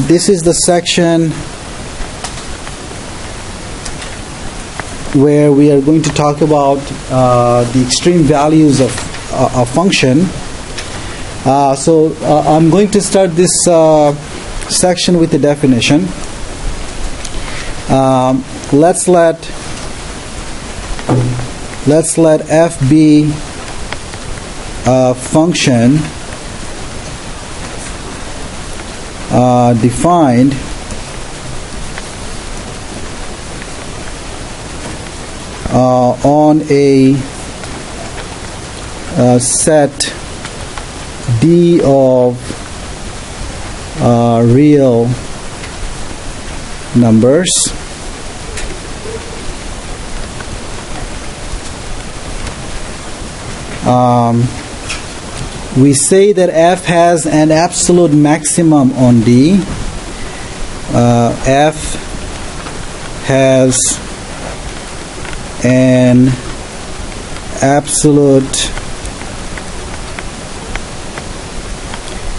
This is the section where we are going to talk about the extreme values of a function. So I'm going to start this section with the definition. Let's let f be a function defined on a set D of real numbers. We say that f has an absolute maximum on D. F has an absolute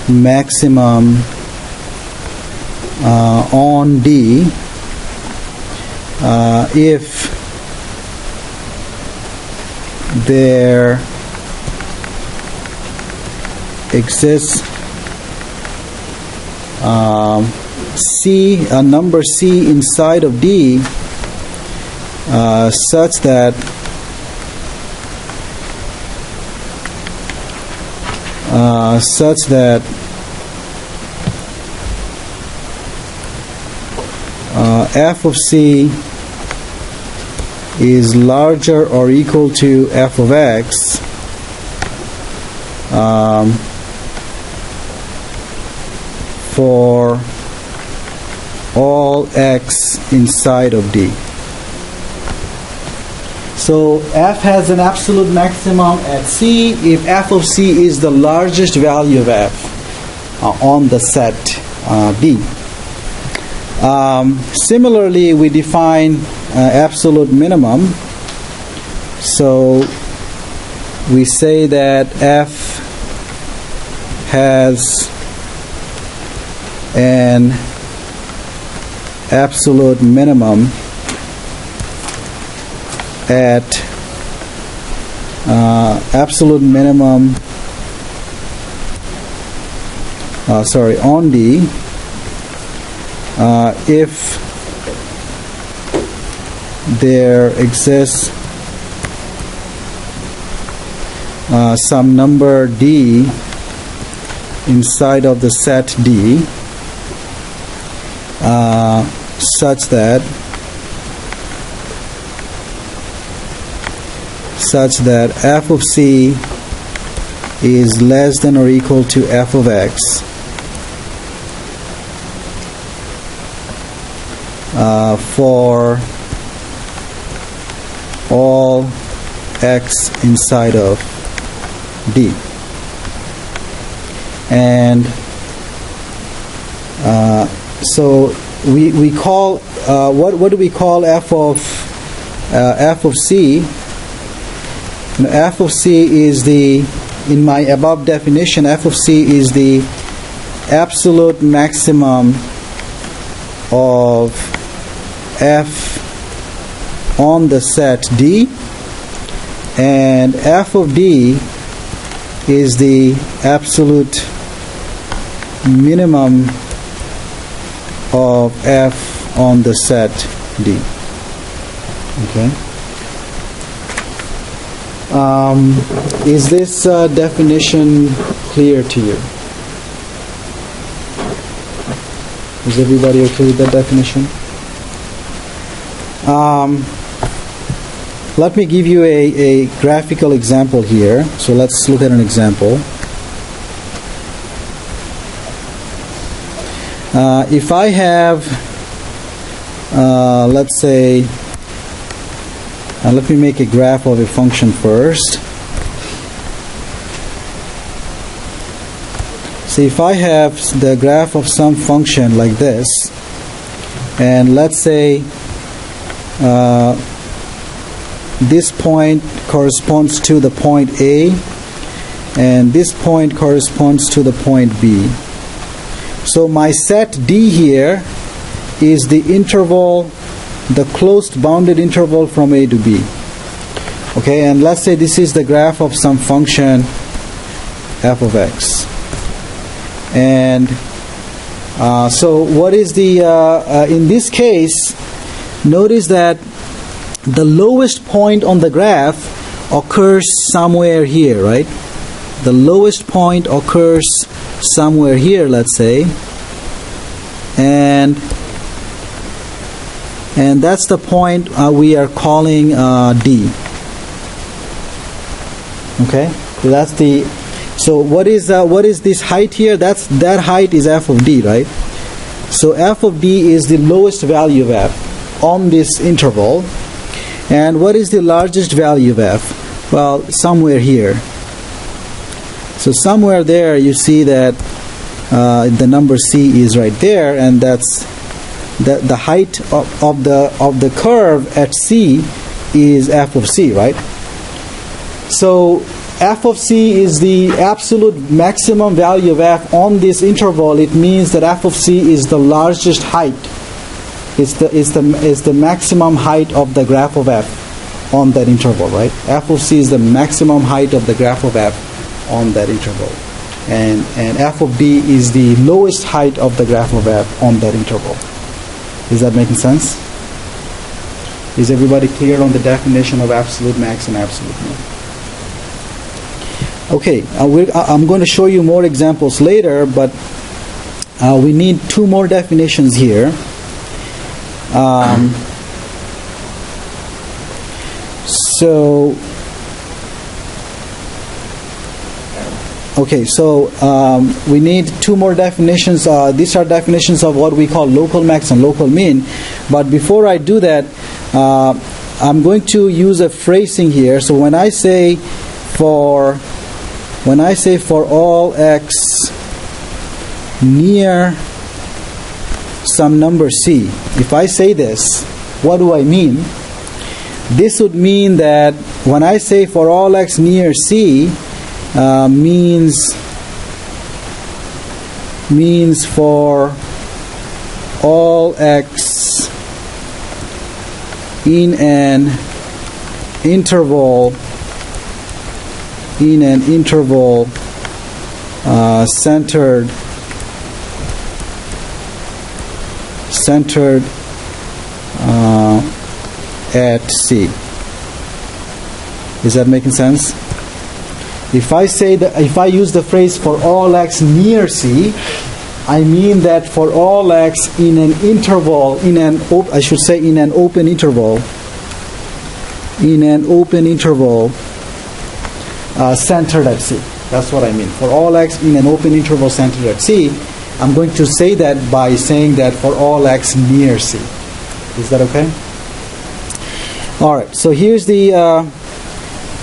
maximum on D if there exists a number C inside of D such that f of C is larger or equal to f of x for all x inside of D. So f has an absolute maximum at C if f of C is the largest value of f on the set D. Similarly, we define absolute minimum. So we say that f has an absolute minimum at on D if there exists some number D inside of the set D such that f of C is less than or equal to f of x for all x inside of D. And so we call what do we call f of C? F of C is in my above definition, f of C is the absolute maximum of f on the set D, and f of D is the absolute minimum of f on the set D. Okay. Is this definition clear to you? Is everybody okay with that definition? Let me give you a graphical example here. So let's look at an example. If I have, let's say, let me make a graph of a function first. So if I have the graph of some function like this, and let's say this point corresponds to the point A, and this point corresponds to the point B. So my set D here is the interval, the closed bounded interval from A to B. Okay, and let's say this is the graph of some function f of x. And so what is the, in this case, notice that the lowest point on the graph occurs somewhere here, right? The lowest point occurs somewhere here, let's say. And that's the point we are calling D. Okay, so that's the. So what is this height here? That height is f of D, right? So f of D is the lowest value of f on this interval. And what is the largest value of f? Well, somewhere here. So somewhere there you see that the number c is right there, and that's the height of the curve at c is f of c, right? So f of c is the absolute maximum value of f on this interval. It means that f of c is the largest height. Is the maximum height of the graph of f on that interval, right? F of c is the maximum height of the graph of f on that interval, and f of d is the lowest height of the graph of f on that interval. Is that making sense? Is everybody clear on the definition of absolute max and absolute min? Okay, I'm going to show you more examples later, but we need two more definitions here. So we need two more definitions. These are definitions of what we call local max and local min. But before I do that, I'm going to use a phrasing here. So when I say for all x near some number c, if I say this, what do I mean? This would mean that when I say for all x near c, means for all x in an interval centered at C. Is that making sense? If I use the phrase for all x near C, I mean that for all x in an interval, in an open interval, centered at C. That's what I mean. For all x in an open interval centered at C, I'm going to say that by saying that for all x near C. Is that okay? All right. So here's the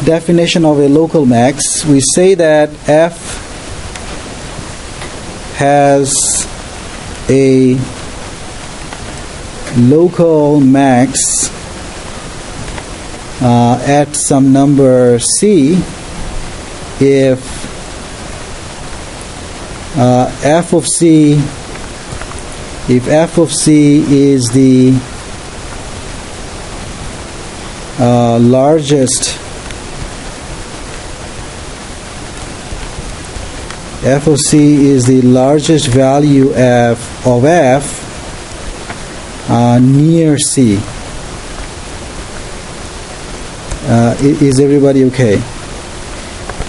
definition of a local max. We say that f has a local max at some number c if f of c is the largest value of f near c. Is everybody okay?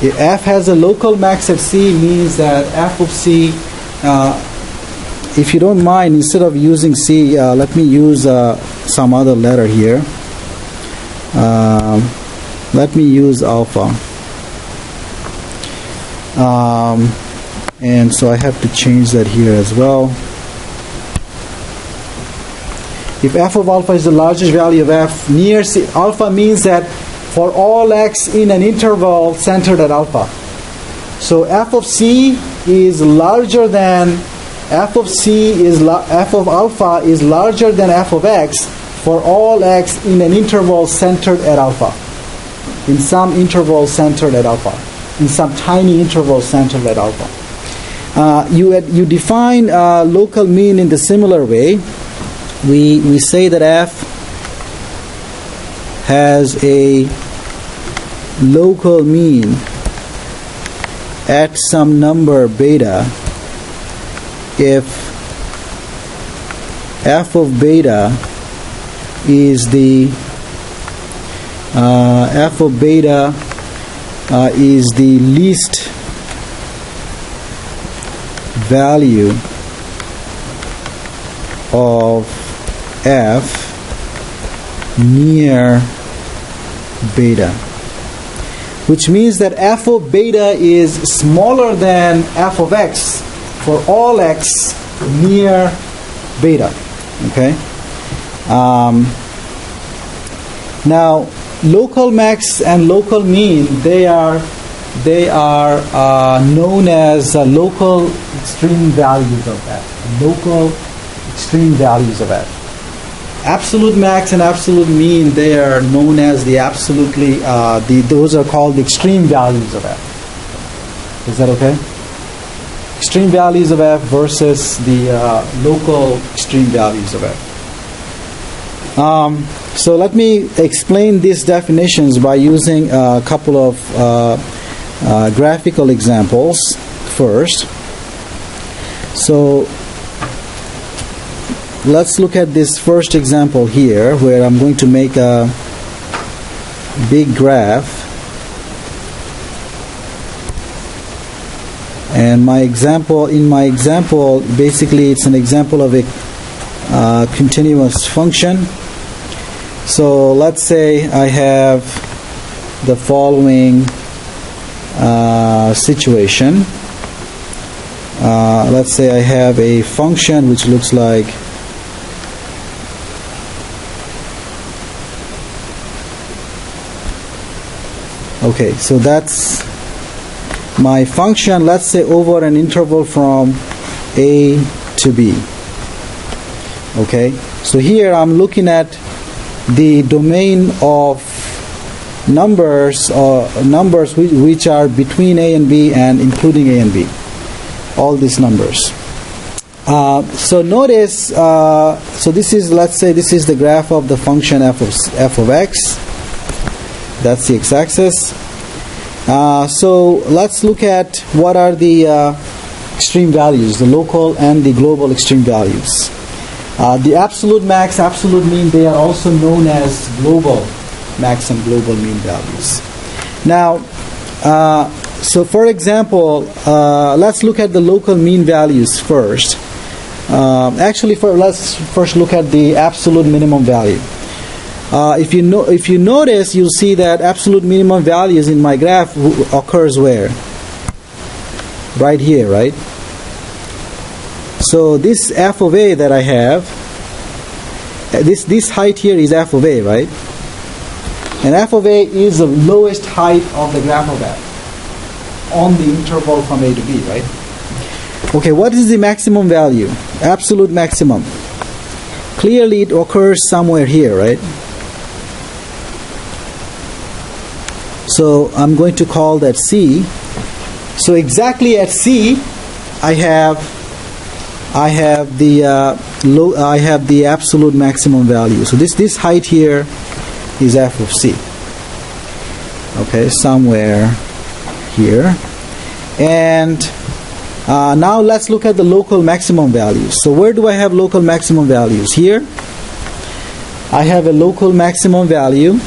If f has a local max at c, means that f of c, if you don't mind, instead of using c, let me use some other letter here. Let me use alpha. And so I have to change that here as well. If f of alpha is the largest value of f near c, alpha means that for all x in an interval centered at alpha. So f of c is larger than f of alpha is larger than f of x for all x in an interval centered at alpha. In some interval centered at alpha. In some tiny interval centered at alpha. You define local mean in the similar way. We say that f has a local mean at some number beta if f of beta is the least value of f near beta, which means that f of beta is smaller than f of x for all x near beta. Okay. Now, local max and local mean, they are known as local extreme values of f. Local extreme values of f. Absolute max and absolute mean, they are known as the absolutely, those are called the extreme values of f. Is that okay? Extreme values of f versus the local extreme values of f. So let me explain these definitions by using a couple of graphical examples first. So let's look at this first example here, where I'm going to make a big graph, and in my example basically it's an example of a continuous function. So let's say I have the following situation. Let's say I have a function which looks like okay, so that's my function, let's say over an interval from a to b. Okay, so here I'm looking at the domain of numbers which are between a and b and including a and b, all these numbers. So notice, so this is, let's say this is the graph of the function f of x. That's the x-axis. So let's look at what are the extreme values, the local and the global extreme values. The absolute max, absolute mean, they are also known as global max and global mean values. Now, so for example, let's look at the local mean values first. Let's first look at the absolute minimum value. If you notice, you'll see that absolute minimum values in my graph occurs where? Right here, right? So this f of a that I have, this height here is f of a, right? And f of a is the lowest height of the graph of f on the interval from a to b, right? Okay, what is the maximum value? Absolute maximum. Clearly it occurs somewhere here, right? So I'm going to call that C. So exactly at C, I have the absolute maximum value. So this height here is f of c. Okay, somewhere here. And now let's look at the local maximum values. So where do I have local maximum values? Here I have a local maximum value,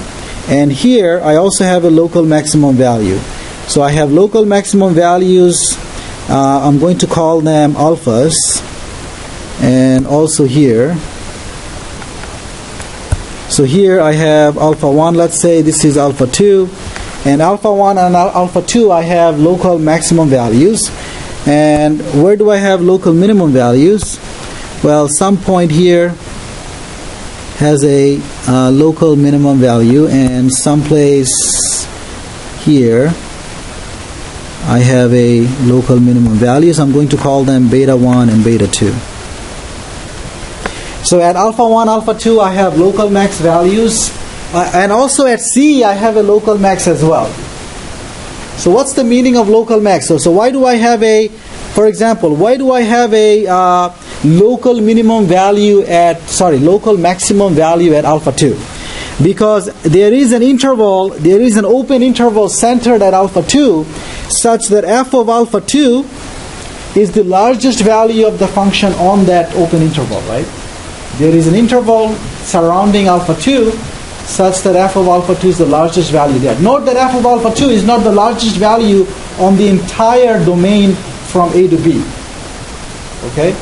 and here I also have a local maximum value. So I have local maximum values, I'm going to call them alphas, and also here. So here I have alpha 1, let's say this is alpha 2, and alpha 1 and alpha 2 I have local maximum values. And where do I have local minimum values? Well, some point here has a local minimum value, and someplace here I have a local minimum value. So I'm going to call them beta 1 and beta 2. So at alpha 1, alpha 2 I have local max values, and also at C I have a local max as well. So what's the meaning of local max? So why do I have a, for example, why do I have a local minimum value at, local maximum value at alpha 2? Because there is an interval, there is an open interval centered at alpha 2 such that f of alpha 2 is the largest value of the function on that open interval, right? There is an interval surrounding alpha 2 such that f of alpha 2 is the largest value there. Note that f of alpha 2 is not the largest value on the entire domain from A to B. Okay?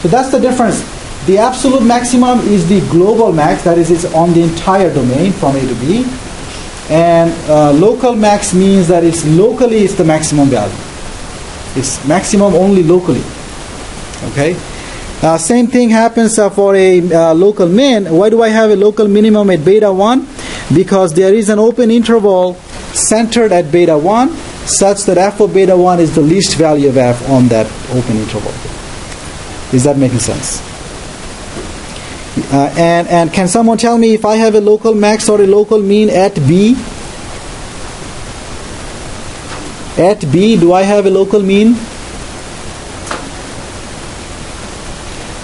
So that's the difference. The absolute maximum is the global max, that is, it's on the entire domain from A to B. And local max means that it's locally it's the maximum value. It's maximum only locally. Okay? Same thing happens for a local min. Why do I have a local minimum at beta 1? Because there is an open interval centered at beta 1 such that f of beta 1 is the least value of f on that open interval. Is that making sense? And can someone tell me if I have a local max or a local mean at B? At B, do I have a local mean?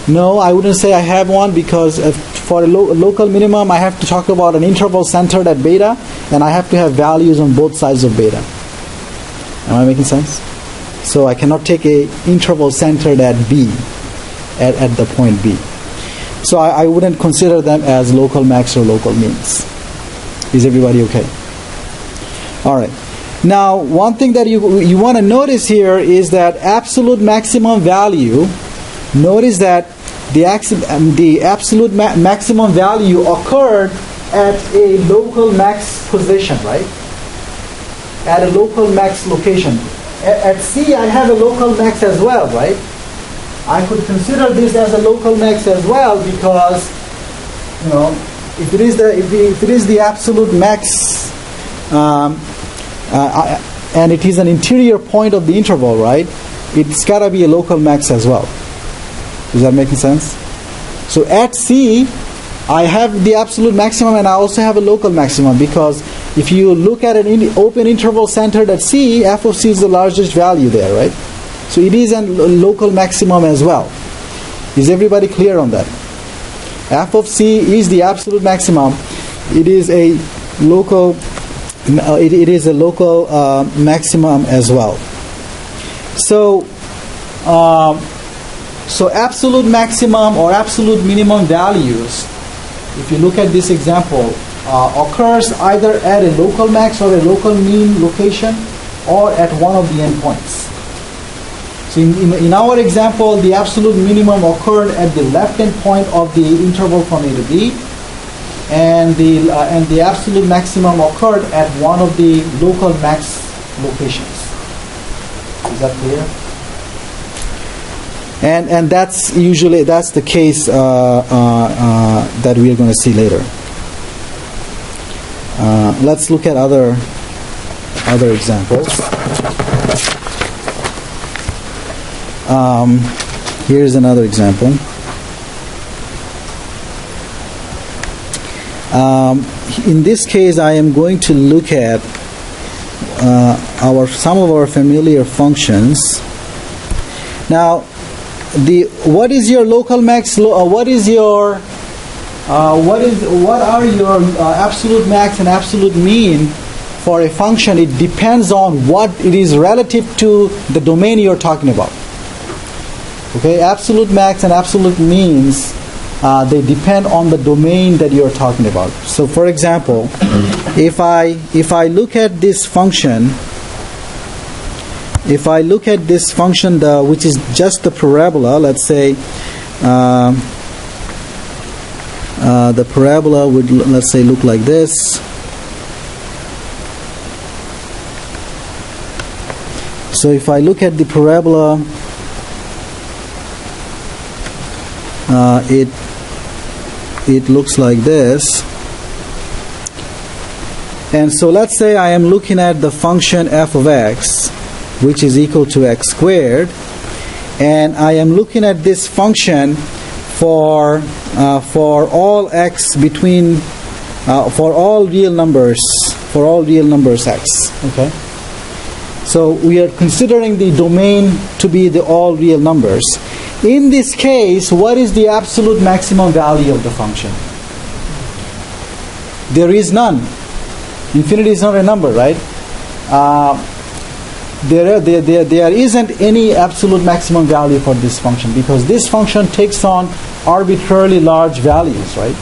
No, I wouldn't say I have one, because for a local minimum I have to talk about an interval centered at beta, and I have to have values on both sides of beta. Am I making sense? So I cannot take a interval centered at B, at the point B. So I wouldn't consider them as local max or local means. Is everybody okay? All right. Now, one thing that you want to notice here is that absolute maximum value. Notice that the absolute maximum value occurred at a local max position, right? At a local max location. At C, I have a local max as well, right? I could consider this as a local max as well, because, you know, if it is the absolute max, and it is an interior point of the interval, right? It's got to be a local max as well. Is that making sense? So at C, I have the absolute maximum and I also have a local maximum, because if you look at an open interval centered at C, f of C is the largest value there, right? So it is a local maximum as well. Is everybody clear on that? F of C is the absolute maximum. It is a local. It is a local maximum as well. So, so absolute maximum or absolute minimum values, if you look at this example, occurs either at a local max or a local mean location, or at one of the endpoints. So in our example, the absolute minimum occurred at the left end point of the interval from A to B, and the absolute maximum occurred at one of the local max locations. Is that clear? And that's usually the case that we are going to see later. Let's look at other examples. Here's another example. In this case, I am going to look at some of our familiar functions. Now, what is your local max? What are your absolute max and absolute mean for a function? It depends on what it is relative to the domain you're talking about. Okay, absolute max and absolute means, they depend on the domain that you're talking about. So, for example, if I look at this function, which is just the parabola, let's say the parabola would, let's say, look like this. So if I look at the parabola, it looks like this. And so let's say I am looking at the function f of x, which is equal to x squared, and I am looking at this function for all x between for all real numbers x. Okay. So we are considering the domain to be the all real numbers. In this case, what is the absolute maximum value of the function? There is none. Infinity is not a number, right? There isn't any absolute maximum value for this function, because this function takes on arbitrarily large values, right?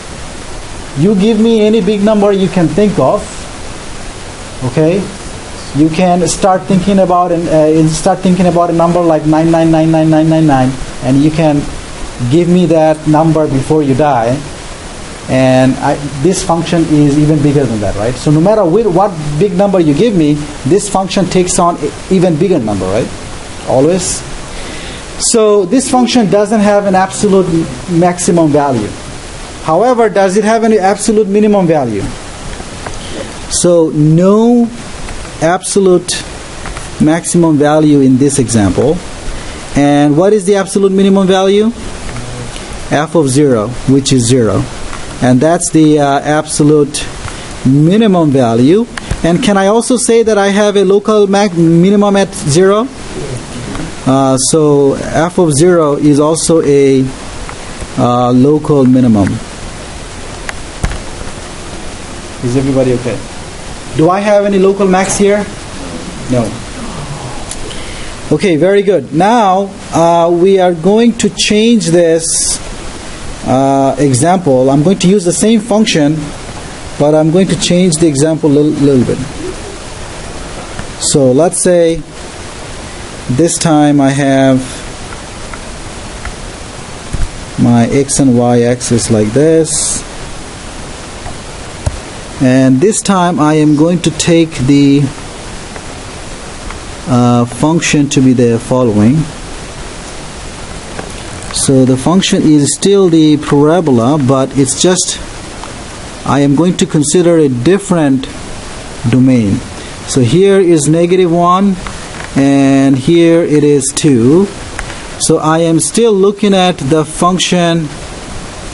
You give me any big number you can think of, okay? You can start thinking about a number like 9999999, and you can give me that number before you die, and this function is even bigger than that, right? So no matter what big number you give me, this function takes on an even bigger number, right? Always. So this function doesn't have an absolute maximum value. However, does it have any absolute minimum value? So no absolute maximum value in this example. And what is the absolute minimum value? F of 0, which is 0. And that's the absolute minimum value. And can I also say that I have a local minimum at 0? So f of 0 is also a local minimum. Is everybody okay? Do I have any local max here? No. Okay, very good. Now we are going to change this example. I'm going to use the same function, but I'm going to change the example a little bit. So let's say this time I have my x and y axis like this, and this time I am going to take the function to be the following. So the function is still the parabola, but it's just I am going to consider a different domain. So here is -1, and here it is 2. So I am still looking at the function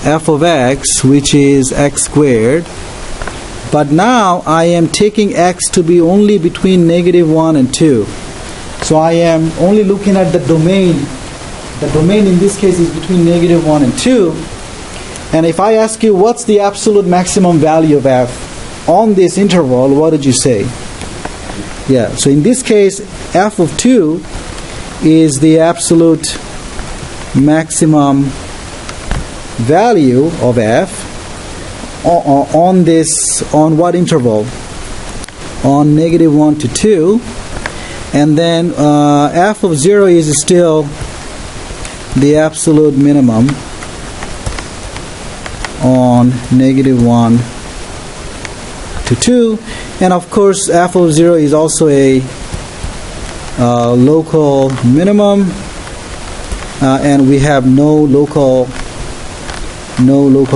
f of x, which is x squared. But now I am taking x to be only between -1 and 2. So I am only looking at the domain. The domain in this case is between -1 and 2. And if I ask you what's the absolute maximum value of f on this interval, what did you say? Yeah, so in this case, f of 2 is the absolute maximum value of f on what interval? On -1 to 2. And then f of 0 is still the absolute minimum on -1 to 2. And of course f of 0 is also a local minimum, and we have no local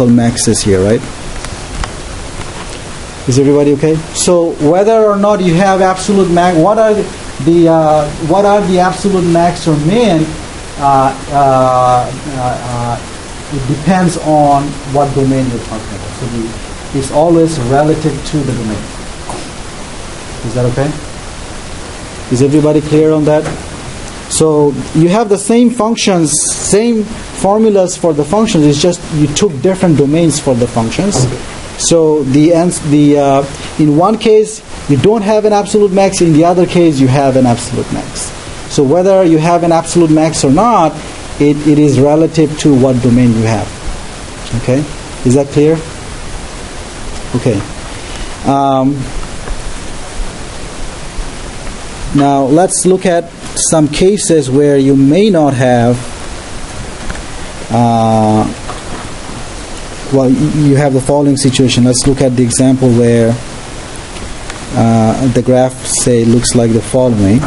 maxes here, right? Is everybody okay? So whether or not you have absolute max, what are the absolute max or min? It depends on what domain you're talking about. So it's always relative to the domain. Is that okay? Is everybody clear on that? So you have the same functions, same formulas for the functions. It's just you took different domains for the functions. So in one case you don't have an absolute max. In the other case you have an absolute max. So whether you have an absolute max or not, it is relative to what domain you have. Okay, is that clear? Okay. Now let's look at some cases where you may not have. Well, you have the following situation. Let's look at the example where the graph, say, looks like the following.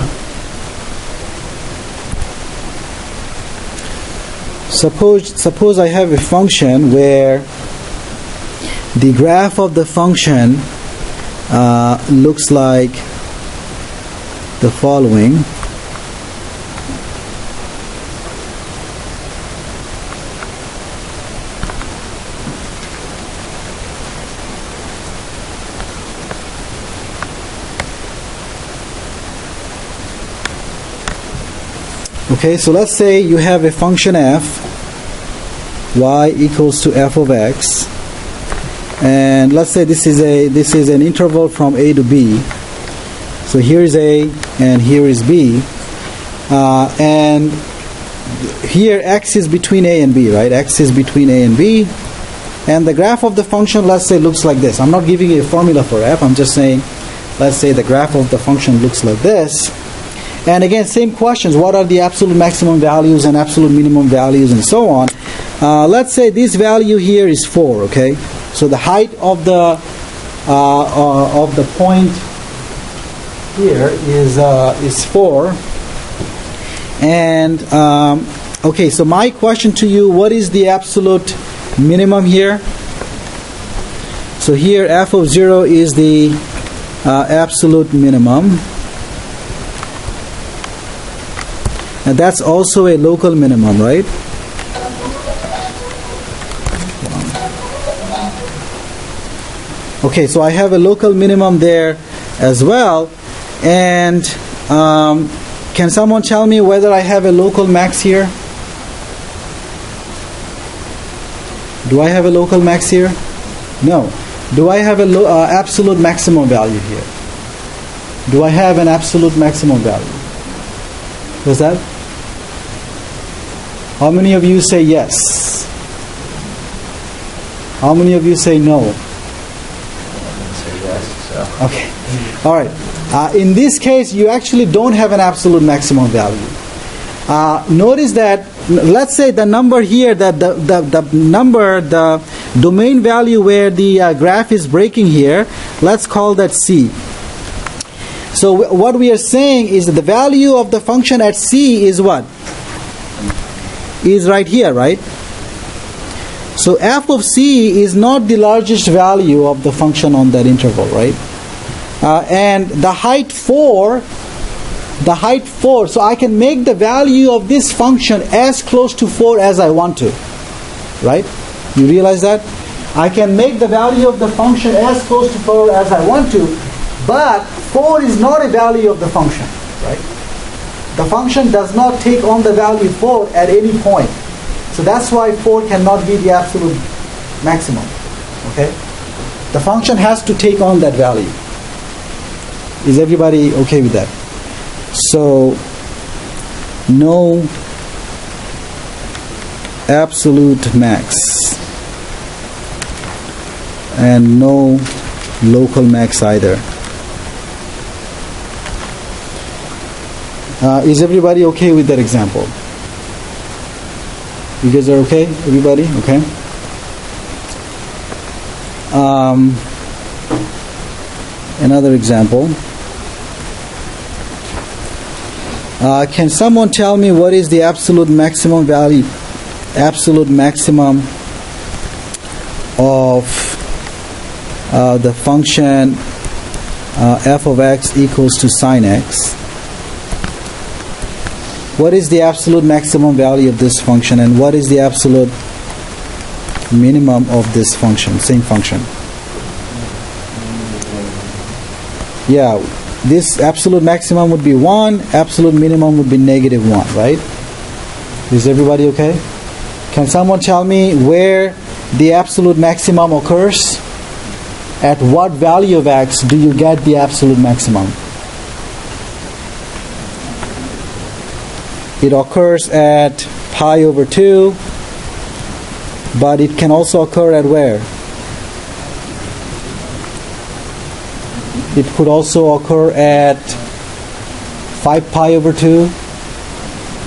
Suppose I have a function where the graph of the function looks like the following. Okay, so let's say you have a function f, y equals to f of x, and let's say this is an interval from a to b. So here is a and here is b, and here x is between a and b, right? X is between a and b, and the graph of the function, let's say, looks like this. I'm not giving you a formula for f, I'm just saying, let's say the graph of the function looks like this. And again, same questions, what are the absolute maximum values and absolute minimum values and so on. Let's say this value here is 4, okay? So the height of the point here is 4. And okay, so my question to you, what is the absolute minimum here? So here f of 0 is the absolute minimum, and that's also a local minimum, right? Okay, so I have a local minimum there as well. And can someone tell me whether I have a local max here? Do I have a local max here? No. Do I have an absolute maximum value here? Do I have an absolute maximum value? What's that? How many of you say yes? How many of you say no? Okay. All right. In this case, you actually don't have an absolute maximum value. Notice that, let's say the number here, the domain value where the graph is breaking here, let's call that C. So what we are saying is that the value of the function at C is what? Is right here, right? So f of C is not the largest value of the function on that interval, right? And the height 4, so I can make the value of this function as close to 4 as I want to, right? You realize that? I can make the value of the function as close to 4 as I want to, but 4 is not a value of the function, right? The function does not take on the value 4 at any point. So that's why 4 cannot be the absolute maximum, okay? The function has to take on that value. Is everybody okay with that? So, no absolute max and no local max either. Is everybody okay with that example? You guys are okay? Everybody? Okay? Another example. Can someone tell me what is the absolute maximum value, absolute maximum of the function f of x equals to sine x? What is the absolute maximum value of this function, and what is the absolute minimum of this function, same function? Yeah, this absolute maximum would be 1, absolute minimum would be -1, right? Is everybody okay? Can someone tell me where the absolute maximum occurs? At what value of x do you get the absolute maximum? It occurs at pi over 2, but it can also occur at where? It could also occur at 5 pi over 2.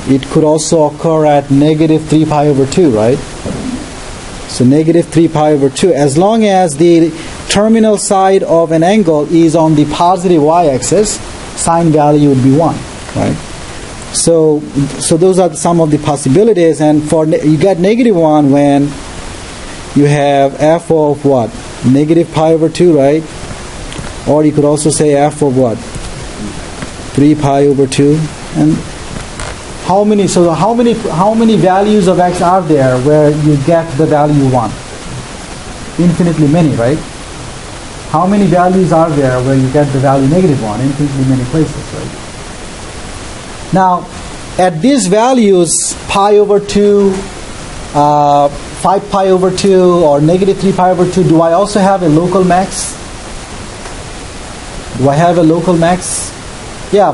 It could also occur at -3 pi over 2, right? So -3 pi over 2. As long as the terminal side of an angle is on the positive y-axis, sine value would be 1, right? So those are some of the possibilities, and for you get -1 when you have f of what? -pi over 2, right? Or you could also say f of what? 3 pi over 2. And how many values of x are there where you get the value 1? Infinitely many, right? How many values are there where you get the value -1? Infinitely many places, right? Now, at these values, pi over 2, 5 pi over 2, or negative 3 pi over 2, do I also have a local max? Do I have a local max? Yeah,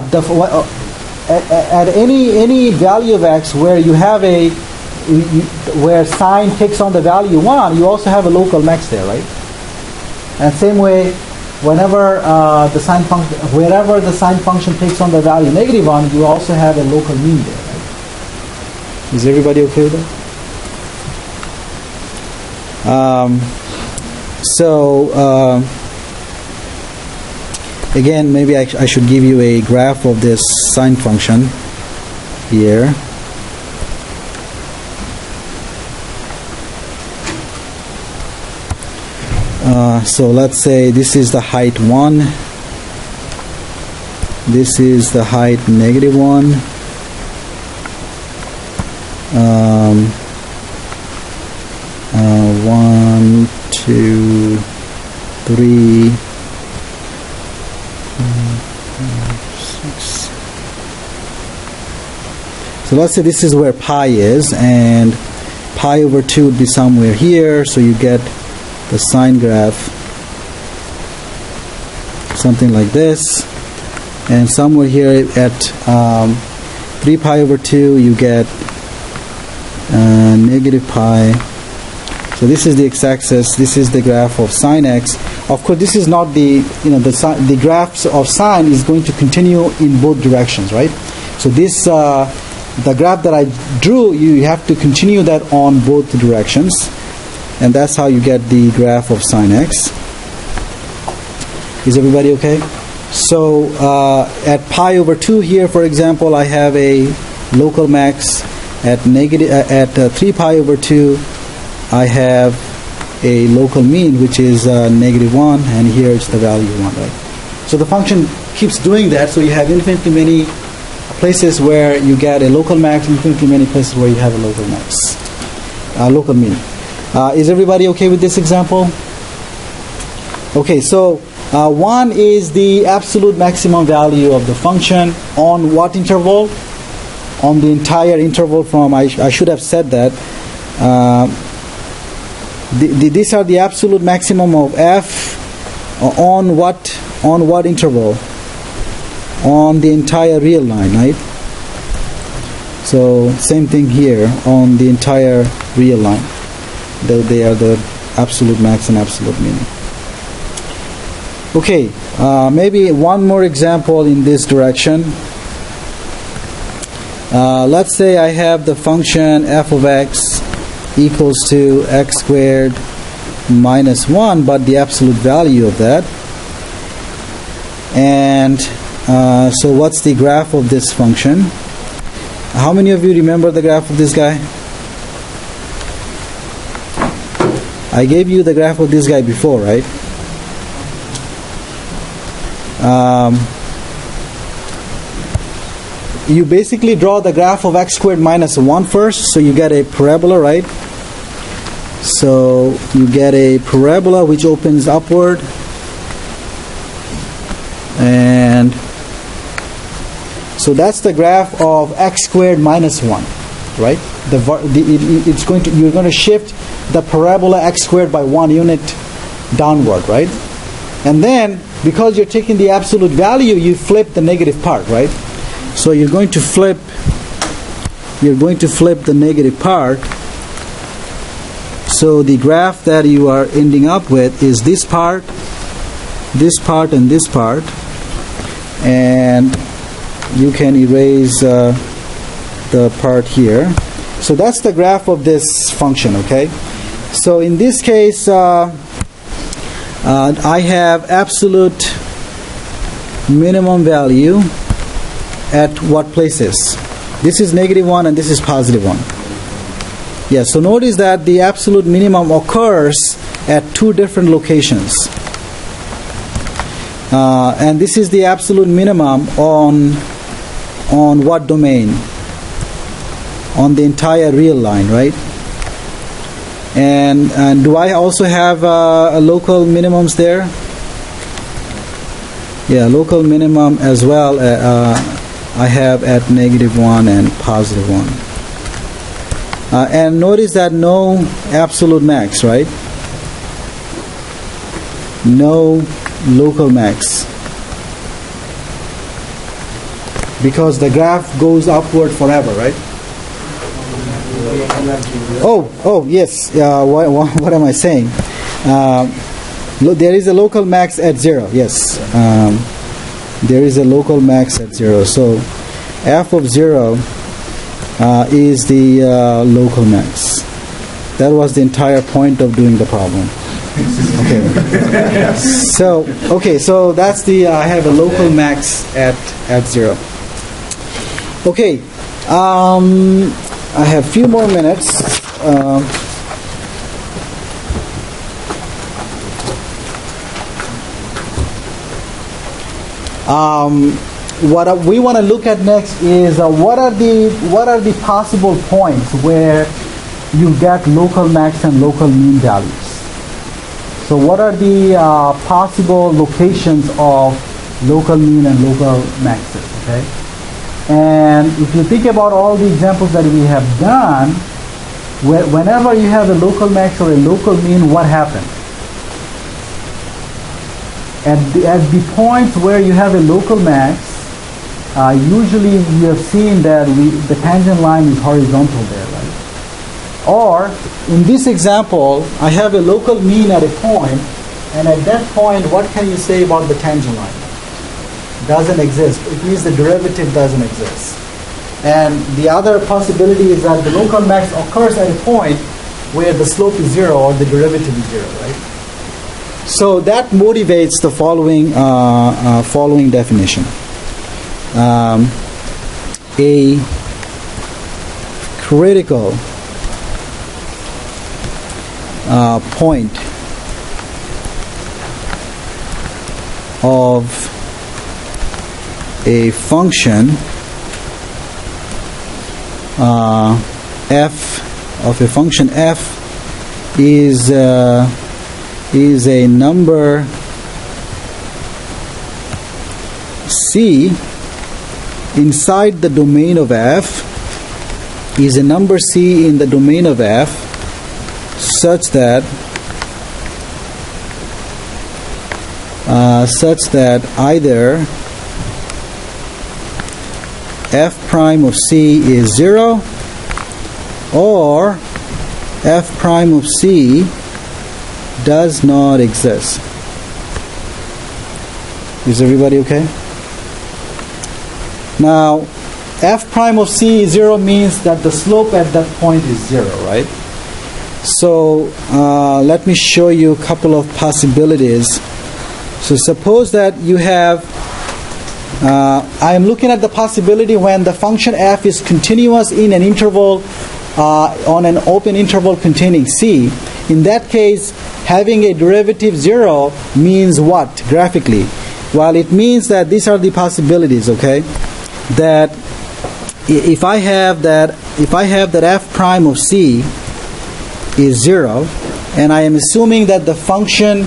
at any value of x where you have where sine takes on the value 1, you also have a local max there, right? And same way, whenever wherever the sine function takes on the value -1, you also have a local mean there, right? Is everybody okay with that? Again, maybe I should give you a graph of this sine function here. So let's say this is the height 1, this is the height -1, 1, 2, 3, 6. So let's say this is where pi is, and pi over 2 would be somewhere here, so you get the sine graph something like this, and somewhere here at 3 pi over 2 you get negative pi. So this is the x-axis, this is the graph of sine x. Of course, this is not the graphs of sine is going to continue in both directions, right? So this the graph that I drew, you have to continue that on both directions, and that's how you get the graph of sine x. Is everybody okay? So at pi over 2 here, for example, I have a local max. At 3 pi over 2, I have a local mean, which is -1, and here it's the value 1, right? So the function keeps doing that, so you have infinitely many places where you get a local max, infinitely many places where you have a local max, local mean. Is everybody okay with this example? Okay, so 1 is the absolute maximum value of the function on what interval? On the entire interval from, I should have said that. These are the absolute maximum of f on what interval? On the entire real line, right? So same thing here on the entire real line. They are the absolute max and absolute min. Okay, maybe one more example in this direction. Let's say I have the function f of x equals to x squared minus 1, but the absolute value of that. And so what's the graph of this function? How many of you remember the graph of this guy? I gave you the graph of this guy before, right? You basically draw the graph of x squared minus 1 first, so you get a parabola, right? So you get a parabola which opens upward, and so that's the graph of x squared minus 1, right? You're going to shift the parabola x squared by 1 unit downward, right? And then because you're taking the absolute value, you flip the negative part, right? So you're going to flip the negative part. So the graph that you are ending up with is this part, and this part, and you can erase the part here. So that's the graph of this function, okay? So in this case, I have absolute minimum value at what places? This is -1 and this is +1. Yeah, so notice that the absolute minimum occurs at 2 different locations. And this is the absolute minimum on what domain? On the entire real line, right? And do I also have a local minimums there? Yeah, local minimum as well I have at -1 and +1. And notice that no absolute max, right? No local max. Because the graph goes upward forever, right? Oh, yes. What am I saying? There is a local max at 0. Yes. There is a local max at 0. So f of 0 is the local max. That was the entire point of doing the problem. Okay. So that's the I have a local max at 0. Okay. I have a few more minutes. What we want to look at next is what are the possible points where you get local max and local mean values. So what are the possible locations of local mean and local maxes? Okay, and if you think about all the examples that we have done, whenever you have a local max or a local mean, what happens? At the points where you have a local max, usually you have seen that the tangent line is horizontal there, right? Or in this example, I have a local mean at a point, and at that point, what can you say about the tangent line? Doesn't exist. It means the derivative doesn't exist. And the other possibility is that the local max occurs at a point where the slope is 0 or the derivative is 0, right? So that motivates the following definition. A critical point of a function f is a number c inside the domain of f, is a number c in the domain of f such that either f prime of c is 0 or f prime of c does not exist. Is everybody okay? Now, f prime of c 0 means that the slope at that point is 0, right? So let me show you a couple of possibilities. So suppose that you have, I am looking at the possibility when the function f is continuous in an interval, on an open interval containing c. In that case, having a derivative 0 means what graphically? Well, it means that these are the possibilities, okay? That if I have that f prime of c is 0, and I am assuming that the function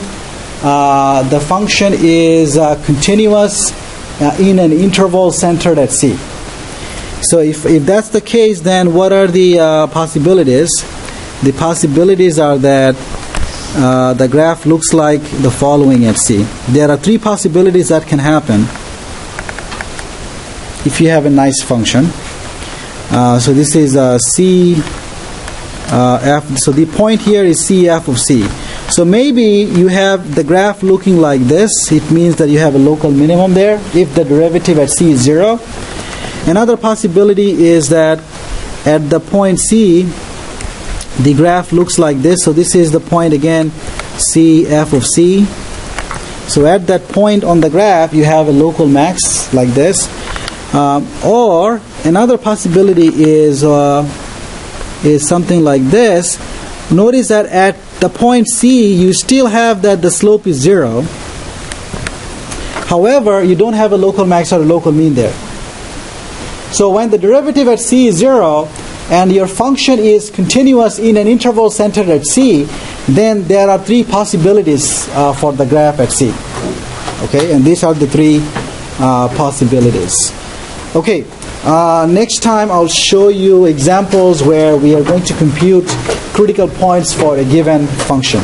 is continuous in an interval centered at c. So if that's the case, then what are the possibilities? The possibilities are that the graph looks like the following at c. There are three possibilities that can happen if you have a nice function. So this is c f. So the point here is c f of c. So maybe you have the graph looking like this. It means that you have a local minimum there if the derivative at c is 0. Another possibility is that at the point c, the graph looks like this. So this is the point again, c f of c. So at that point on the graph, you have a local max like this. Or another possibility is something like this. Notice that at the point c, you still have that the slope is 0. However, you don't have a local max or a local mean there. So when the derivative at c is 0 and your function is continuous in an interval centered at c, then there are three possibilities for the graph at c. Okay, and these are the three possibilities. Okay, next time I'll show you examples where we are going to compute critical points for a given function.